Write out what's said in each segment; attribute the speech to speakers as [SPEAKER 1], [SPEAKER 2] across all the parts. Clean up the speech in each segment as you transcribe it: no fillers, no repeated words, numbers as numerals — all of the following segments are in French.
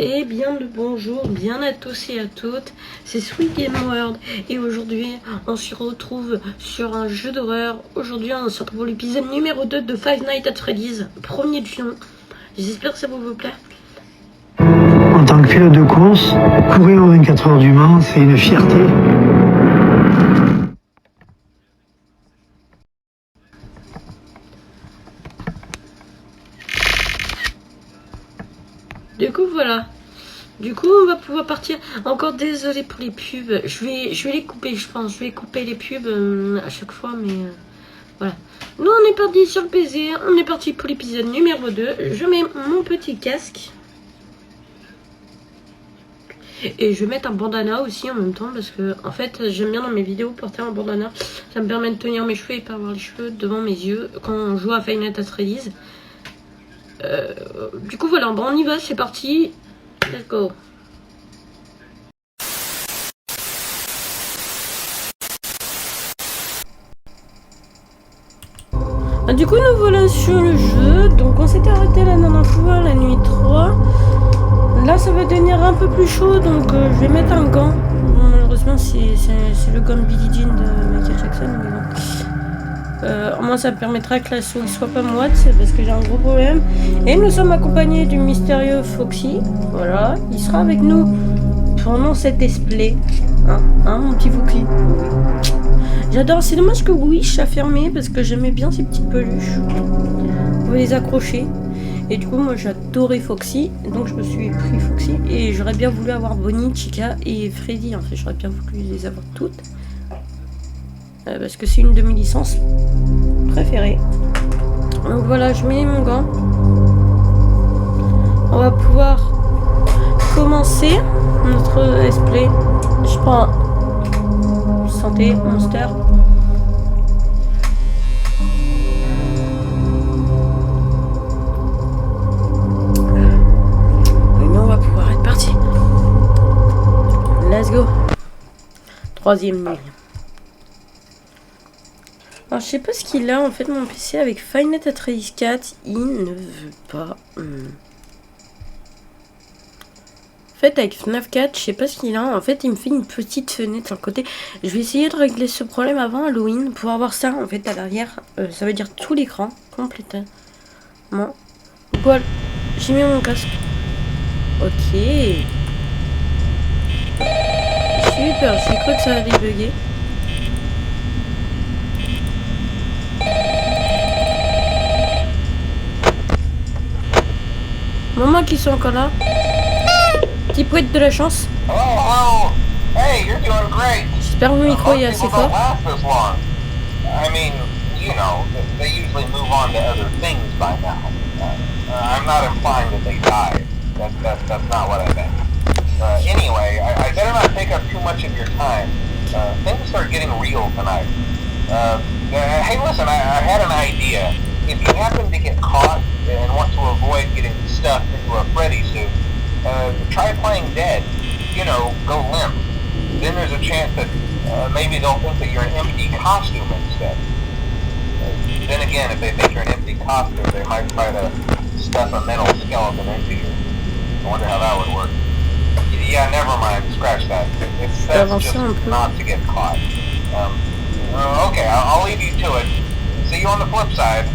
[SPEAKER 1] Et bien le bonjour, bien à tous et à toutes, c'est Sweet Game World et aujourd'hui on se retrouve sur un jeu d'horreur. Aujourd'hui on se retrouve pour l'épisode numéro 2 de Five Nights at Freddy's, premier du nom. J'espère que ça vous plaît.
[SPEAKER 2] En tant que pilote de course, courir aux 24 heures du Mans, c'est une fierté.
[SPEAKER 1] Du coup voilà. Du coup on va pouvoir partir. Encore désolé pour les pubs. Je vais les couper, je pense. Je vais couper les pubs à chaque fois, mais voilà. Nous on est parti sur le PC. On est parti pour l'épisode numéro 2. Je mets mon petit casque. Et je vais mettre un bandana aussi en même temps parce que en fait j'aime bien dans mes vidéos porter un bandana. Ça me permet de tenir mes cheveux et pas avoir les cheveux devant mes yeux quand on joue à Five Nights at Freddy's. Du coup voilà, bon, on y va, c'est parti. Let's go. Du coup nous voilà sur le jeu. Donc on s'était arrêté la dernière fois, la nuit 3. Là ça va devenir un peu plus chaud, donc je vais mettre un gant. Bon, malheureusement c'est le gant de Billie Jean de Michael Jackson, mais bon. Au moins ça me permettra que la souris soit pas moite, parce que j'ai un gros problème. Et nous sommes accompagnés du mystérieux Foxy. Voilà, il sera avec nous pendant cet display. Hein, mon petit Foxy. J'adore, c'est dommage que Wish a fermé, parce que j'aimais bien ces petites peluches. On peut les accrocher. Et du coup, moi j'adorais Foxy, donc je me suis pris Foxy. Et j'aurais bien voulu avoir Bonnie, Chica et Freddy. En fait, j'aurais bien voulu les avoir toutes. Parce que c'est une de mes licences préférées. Donc voilà, je mets mon gant. On va pouvoir commencer notre display. Je prends santé, monster. Let's go. Troisième ligne. Alors je sais pas ce qu'il a en fait mon PC avec Five Nights at Freddy's 4. Il ne veut pas. En fait avec FNAF 4 je sais pas ce qu'il a. En fait il me fait une petite fenêtre sur le côté. Je vais essayer de régler ce problème avant Halloween pour avoir ça en fait à l'arrière. Ça veut dire tout l'écran complètement. Voilà. J'ai mis mon casque. Ok. Super, j'ai cru que ça allait bugger. Maman qui sont encore là. Petit poète de la chance.
[SPEAKER 3] Oh, hey, you're doing great.
[SPEAKER 1] J'espère que mon micro est assez fort.
[SPEAKER 3] I mean, you know, they usually move on to other things by now. I'm not implying that they died. That's not what I meant. Anyway, I better not take up too much of your time. Things are getting real tonight. Hey, listen, I had an idea. If you happen to get caught and want to avoid getting stuffed into a Freddy suit, try playing dead. You know, go limp. Then there's a chance that maybe they'll think that you're an empty costume instead. Then again, if they think you're an empty costume, they might try to stuff a metal skeleton into you. I wonder how that would work. Yeah, never mind. Scratch that. That's just not to get caught. Okay, I'll leave you to it. See you on the flip side.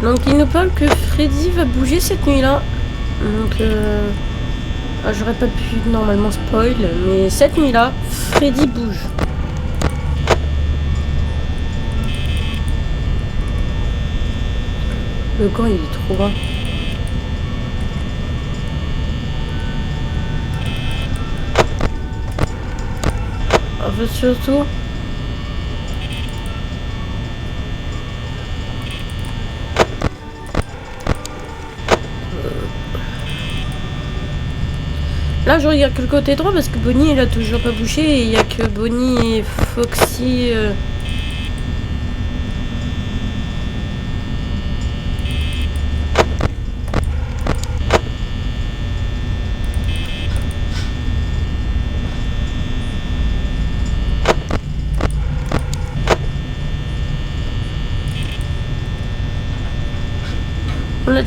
[SPEAKER 1] Donc il nous parle que Freddy va bouger cette nuit-là. Donc j'aurais pas pu normalement spoil, mais cette nuit-là, Freddy bouge. Le camp il est trop grand. En fait surtout là je regarde que le côté droit parce que Bonnie il a toujours pas bougé et il y a que Bonnie et Foxy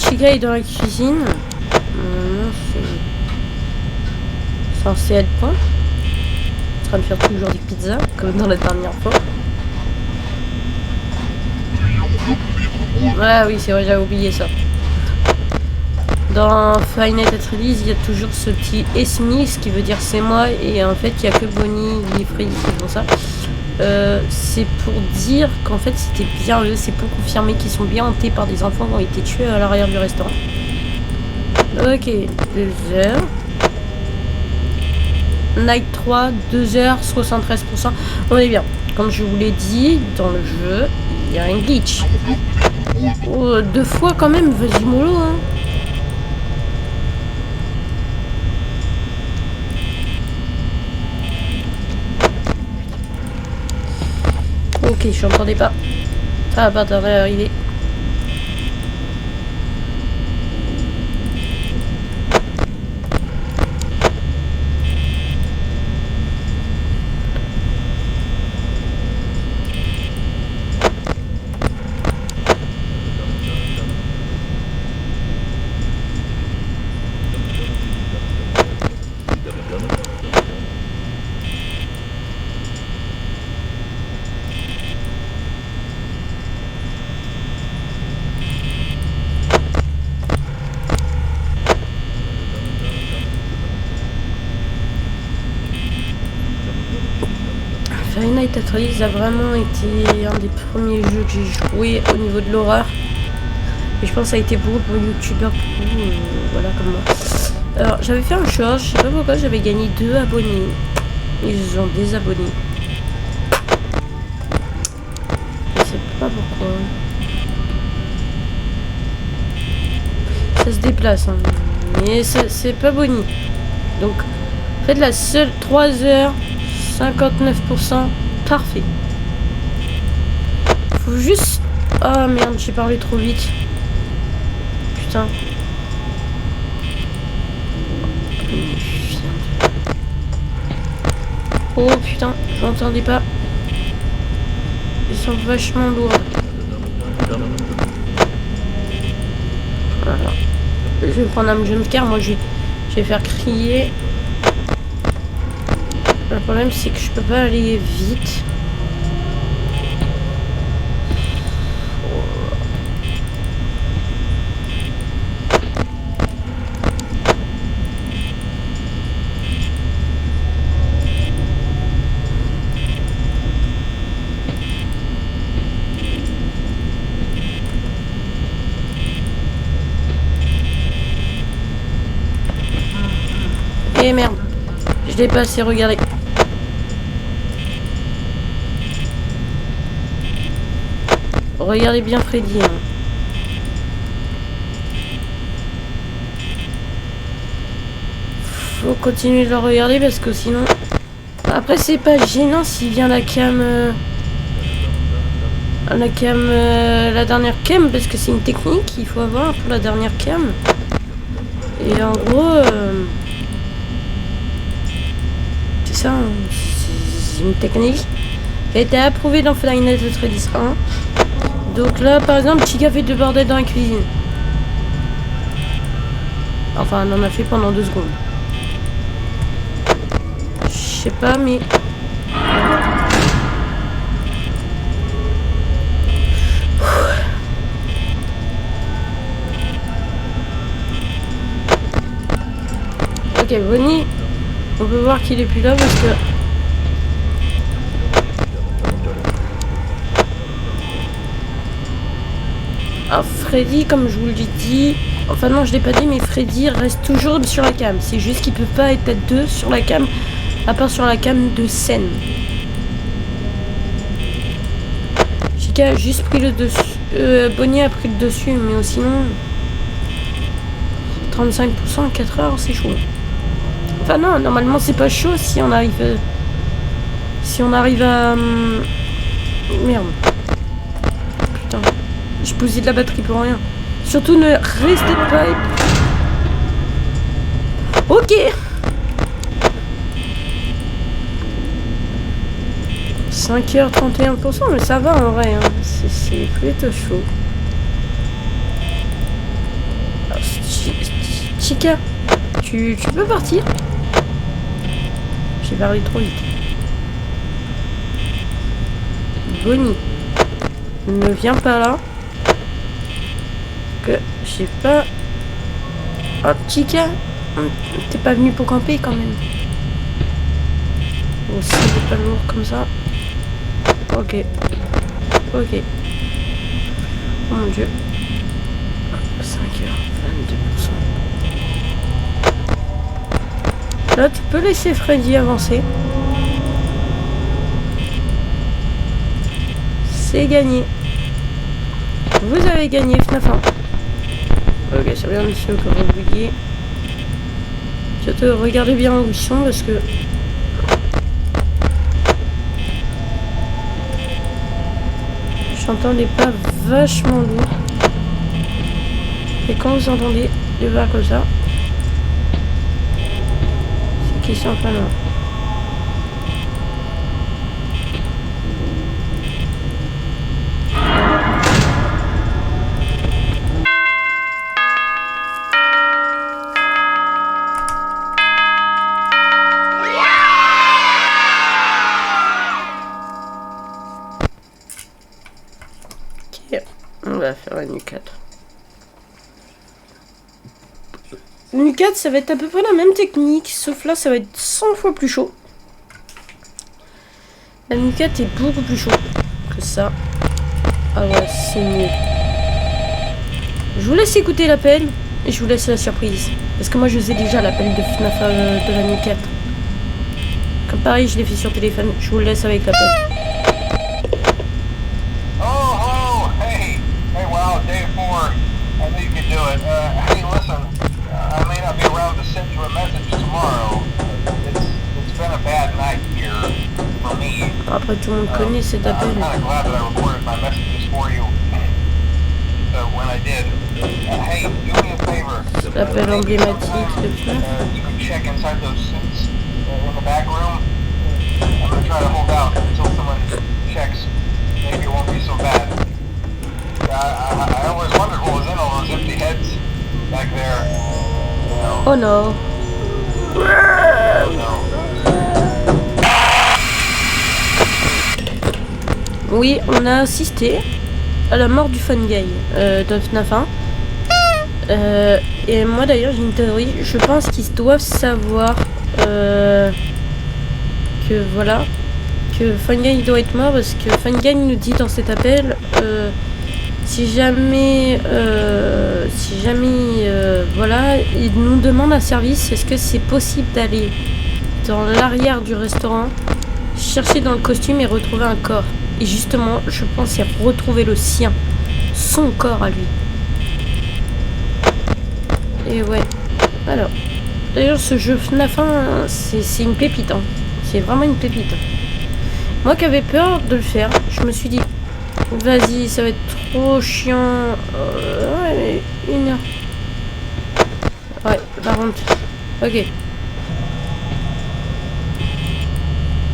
[SPEAKER 1] Chica est dans la cuisine. Normalement, c'est censé être bon. En train de faire toujours des pizzas, comme dans la dernière fois. Ah oui, c'est vrai, j'avais oublié ça. Dans Five Nights at Freddy's, il y a toujours ce petit Smith qui veut dire c'est moi, et en fait, il n'y a que Bonnie et Freddy qui font ça. C'est pour dire qu'en fait, c'était bien eux, c'est pour confirmer qu'ils sont bien hantés par des enfants qui ont été tués à l'arrière du restaurant. Ok, 2 heures. Night 3, 2 heures, 73%. On est bien. Comme je vous l'ai dit, dans le jeu, il y a un glitch. Oh, 2 fois quand même, vas-y mollo, hein. Ok, je n'entendais pas. Ça va pas tarder à arriver. Five Nights at Freddy's a vraiment été un des premiers jeux que j'ai joué au niveau de l'horreur. Et je pense que ça a été beaucoup pour youtubeurs, voilà comme moi. Alors j'avais fait un short, je sais pas pourquoi, j'avais gagné 2 abonnés. Ils ont désabonné. Je sais pas pourquoi. Ça se déplace, hein. Mais c'est pas Bonnie. Donc faites la seule 3 heures. 59%, parfait. Faut juste... Oh merde, j'ai parlé trop vite. Putain. Oh putain, j'entendais pas. Ils sont vachement lourds. Voilà. Je vais prendre un jumpscare, moi je vais faire crier. Le problème c'est que je peux pas aller vite. Et merde, je l'ai pas assez regardé. Regardez bien Freddy. Hein. Faut continuer de le regarder parce que sinon... Après c'est pas gênant s'il vient la cam... la dernière cam parce que c'est une technique qu'il faut avoir pour la dernière cam. Et en gros... c'est ça, hein. C'est une technique qui a été approuvée dans Five Nights at Freddy's 1. Donc là, par exemple, Chica fait 2 bordels dans la cuisine. Enfin, on en a fait pendant 2 secondes. Je sais pas, mais... Ok, Bonnie, on peut voir qu'il est plus là parce que... Alors Freddy, comme je vous l'ai dit, enfin non je l'ai pas dit, mais Freddy reste toujours sur la cam. C'est juste qu'il peut pas être à 2 sur la cam, à part sur la cam de scène. Chica a juste pris le dessus, Bonnie a pris le dessus, mais sinon 35% à 4 heures c'est chaud. Enfin non, normalement c'est pas chaud si on arrive à... Merde. Putain. Je bousille de la batterie pour rien. Surtout ne restez pas... Ok. 5h31%, mais ça va en vrai. Hein. C'est plutôt chaud. Chica, tu peux partir? J'ai parlé trop vite. Bonnie, ne viens pas là. Que j'ai pas... Oh, Chica, t'es pas venu pour camper quand même. Aussi, c'est pas lourd comme ça. Ok. Ok. Oh mon dieu. 5h22%. Là, tu peux laisser Freddy avancer. C'est gagné. Vous avez gagné FNAF 1. Ok, c'est bien monsieur que vous oubliez. Surtout, regardez bien où ils sont parce que... J'entends des pas vachement lourds. Et quand vous entendez des pas comme ça, c'est qu'ils sont pas loin. On va faire la nuit 4. Nuit 4, ça va être à peu près la même technique, sauf là, ça va être 100 fois plus chaud. La nuit 4 est beaucoup plus chaud que ça. Ah ouais, c'est mieux. Je vous laisse écouter l'appel et je vous laisse la surprise. Parce que moi, je sais déjà l'appel de FNAF de la nuit 4. Comme pareil, je l'ai fait sur téléphone. Je vous le laisse avec l'appel.
[SPEAKER 3] Day 4, I knew you could do it. Hey, listen, I may not be around to send you a message tomorrow. It's been a bad night here for me.
[SPEAKER 1] Après, tout le monde connaît cet appel.
[SPEAKER 3] I'm kind of glad that I recorded my messages for you when I did. Hey, do me a favor.
[SPEAKER 1] L'appel emblématique de FNAF.
[SPEAKER 3] You can check inside those suits in the back room. I'm going to try to hold out until someone checks. Maybe it won't be so bad. I always wondered what was in all those empty heads back there. You know.
[SPEAKER 1] Oh no.
[SPEAKER 3] Oh no.
[SPEAKER 1] Oui, on a assisté à la mort du Fun Guy de FNAF 1. Et moi d'ailleurs j'ai une théorie. Je pense qu'ils doivent savoir que voilà, que Fun Guy doit être mort parce que Fun Guy nous dit dans cet appel si jamais voilà, il nous demande un service, est-ce que c'est possible d'aller dans l'arrière du restaurant, chercher dans le costume et retrouver un corps. Et justement, je pense qu'il a retrouvé le sien, son corps à lui. Et ouais. Alors, d'ailleurs, ce jeu FNAF 1, c'est une pépite. Hein. C'est vraiment une pépite. Moi qui avais peur de le faire, je me suis dit, vas-y, ça va être trop chiant. Ouais, mais 1 heure. Ouais, par contre. Ok.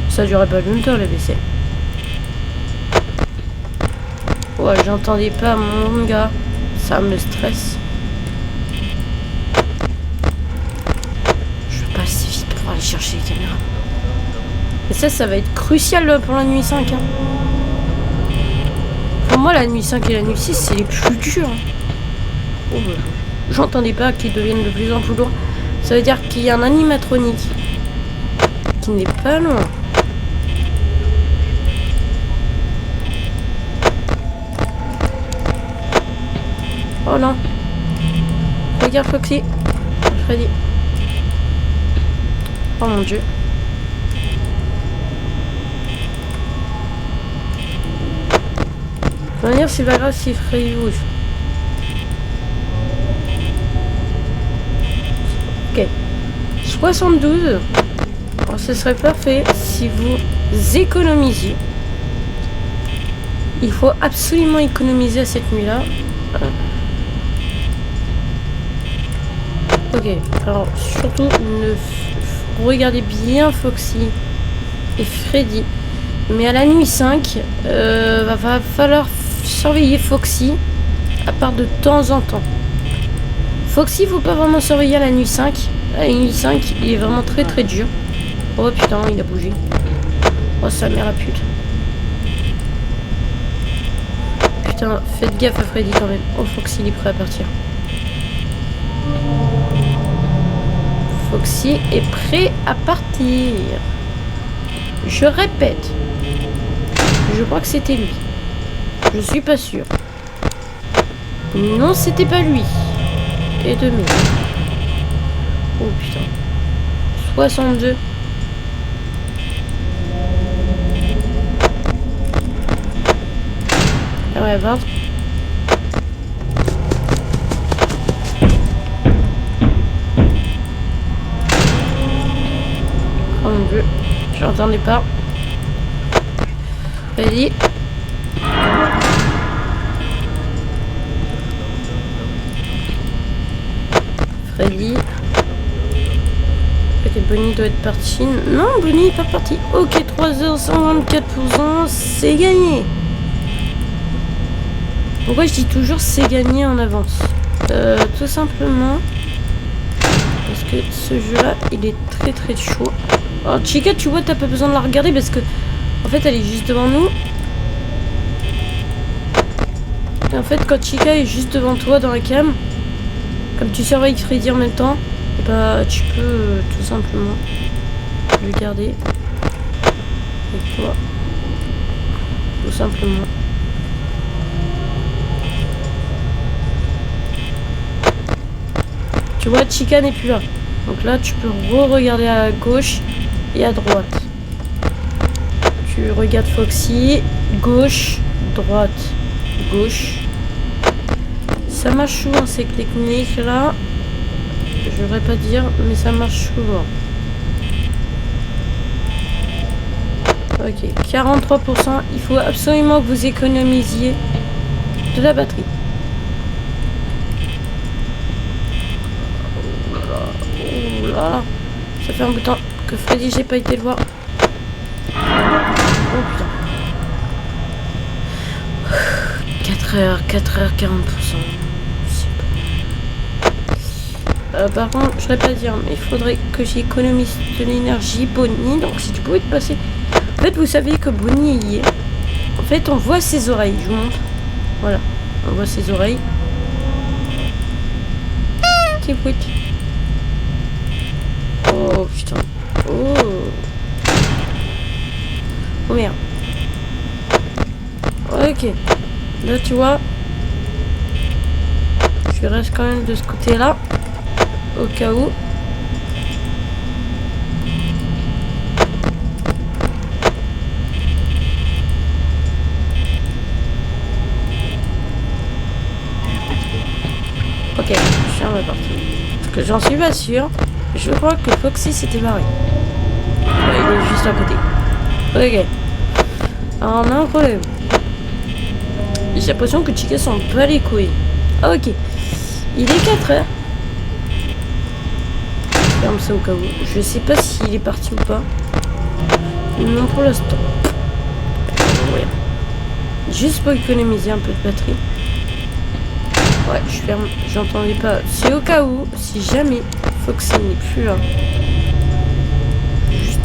[SPEAKER 1] Ça durait pas longtemps le PC. Ouais, j'entendais pas mon gars. Ça me stresse. Je vais pas assez vite pour aller chercher les caméras. Et ça va être crucial pour la nuit 5. Hein. Pour moi, la nuit 5 et la nuit 6, c'est les plus durs. Oh, j'entendais pas qu'ils deviennent de plus en plus lourds. Ça veut dire qu'il y a un animatronique qui n'est pas loin. Oh non. Regarde Foxy. Freddy. Oh mon dieu. De toute manière, c'est pas grave si Freddy bouge. Ok. 72. Alors, ce serait parfait si vous économisiez. Il faut absolument économiser à cette nuit-là. Ok, alors surtout regardez bien Foxy et Freddy. Mais à la nuit 5, va falloir surveiller Foxy à part de temps en temps. Foxy, faut pas vraiment surveiller à la nuit 5. À la nuit 5, il est vraiment très très dur. Oh putain, il a bougé. Oh sa mère la pute. Putain, faites gaffe à Freddy quand même. Oh, Foxy, il est prêt à partir. Foxy est prêt à partir. Je répète. Je crois que c'était lui. Je suis pas sûr. Non, c'était pas lui. Et de merde. Oh putain. 62. Ah ouais, 20. Oh mon dieu. J'entendais pas. Freddy. Freddy. Ok, Bonnie doit être parti. Non, Bonnie n'est pas parti. Ok, 3h124%, c'est gagné. Pourquoi je dis toujours c'est gagné en avance? Tout simplement parce que ce jeu-là, il est très très chaud. Alors Chica, tu vois, t'as pas besoin de la regarder parce que en fait, elle est juste devant nous. Et en fait, quand Chica est juste devant toi dans la cam, comme tu surveilles Freddy en même temps, bah tu peux tout simplement le garder avec toi. Tout simplement. Tu vois, Chica n'est plus là. Donc là, tu peux re-regarder à gauche et à droite. Tu regardes Foxy, gauche, droite, gauche. Ça marche souvent ces techniques là. Je devrais pas dire, mais ça marche souvent. Ok, 43%. Il faut absolument que vous économisiez de la batterie. Oh là, ça fait un bout de temps que Freddy, j'ai pas été le voir. Oh putain. 4h40%. Par contre, je ne saurais pas dire, mais il faudrait que j'économise de l'énergie. Bonnie, donc si tu pouvais te passer. En fait, vous savez que Bonnie y est. En fait, on voit ses oreilles. Je vous montre. Voilà, on voit ses oreilles. Petit bruit. Oh putain. Oh. Oh merde. Ok. Là, tu vois. Je reste quand même de ce côté-là. Au cas où. Ok, je ferme la porte. Parce que j'en suis pas sûr. Je crois que Foxy s'était barré. Ouais, il est juste à côté. Ok. Alors on a un problème. J'ai l'impression que Chica s'en bat les couilles. Ok. Il est 4h. Ferme ça au cas où. Je sais pas s'il est parti ou pas. Non pour l'instant. Ouais. Juste pour économiser un peu de batterie. Ouais, je ferme. J'entendais pas. C'est au cas où, si jamais Foxy n'est plus là. Juste.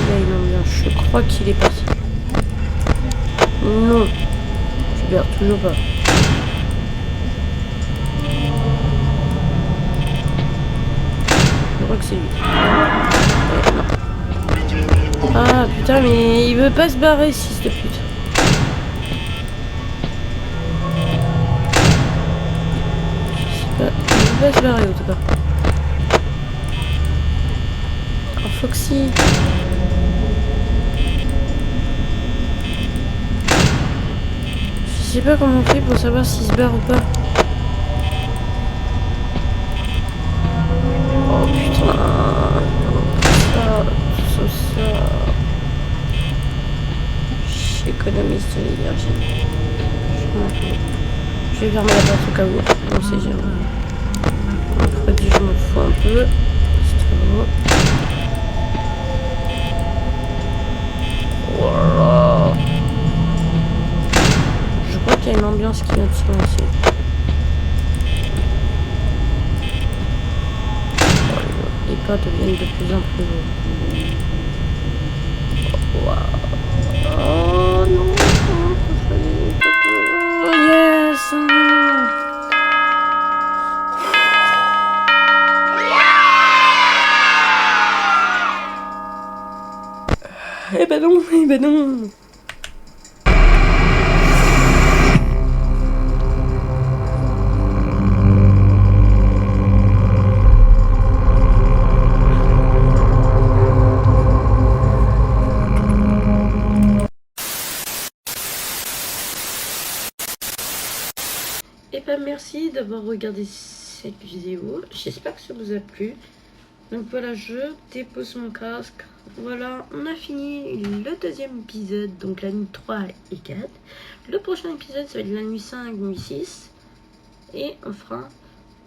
[SPEAKER 1] Là, il en vient. Je crois qu'il est parti. Non. Super, toujours pas. Je crois que c'est lui. Ouais, non. Ah putain, mais il veut pas se barrer, fils de pute. Il veut pas se barrer en tout cas. Oh Foxy. Je sais pas comment on fait pour savoir s'il se barre ou pas. Oh putain. Ça. J'économise de l'énergie. Je vais fermer la porte au cas où. On sait jamais. Freddy, je m'en fous un peu. Voilà. qu'il y a une ambiance qui vient de se lancer. Les pas deviennent de plus en plus lourds. Waouh. Oh non. Oh yes. Eh ben non, eh ben non. Et ben merci d'avoir regardé cette vidéo. J'espère que ça vous a plu. Donc voilà, je dépose mon casque. Voilà, on a fini le deuxième épisode, donc la nuit 3 et 4. Le prochain épisode, ça va être la nuit 5, nuit 6. Et on fera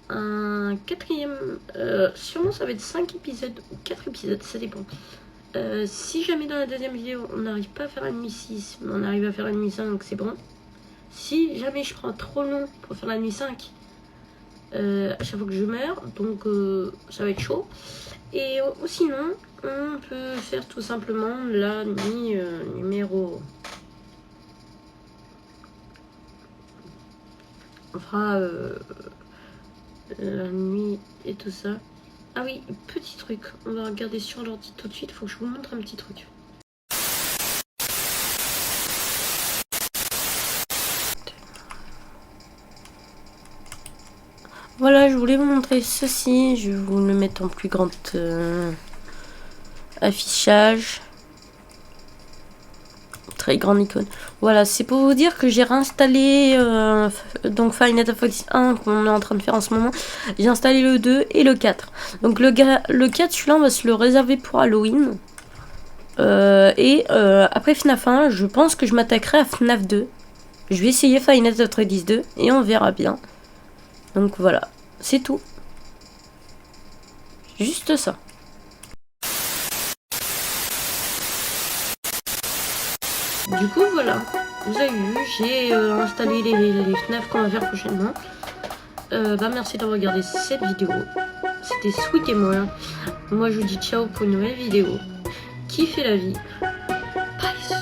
[SPEAKER 1] un quatrième... sûrement ça va être 5 épisodes ou 4 épisodes, ça dépend. Si jamais dans la deuxième vidéo, on n'arrive pas à faire la nuit 6, mais on arrive à faire la nuit 5, c'est bon. Si jamais je prends trop long pour faire la nuit 5, à chaque fois que je meurs, donc ça va être chaud. Et sinon, on peut faire tout simplement la nuit numéro... On fera la nuit et tout ça. Ah oui, petit truc, on va regarder sur l'ordi tout de suite, faut que je vous montre un petit truc. Voilà, je voulais vous montrer ceci. Je vais vous le mettre en plus grand affichage. Très grande icône. Voilà, c'est pour vous dire que j'ai réinstallé donc Five Nights at Freddy's 1 qu'on est en train de faire en ce moment. J'ai installé le 2 et le 4. Donc le 4, celui-là, on va se le réserver pour Halloween. Après FNAF 1, je pense que je m'attaquerai à FNAF 2. Je vais essayer Five Nights at Freddy's 2 et on verra bien. Donc voilà, c'est tout. Juste ça. Du coup voilà, vous avez vu, j'ai installé les FNAF qu'on va faire prochainement. Merci d'avoir regardé cette vidéo. C'était Sweet et moi. Moi je vous dis ciao pour une nouvelle vidéo. Kiffez la vie. Bye.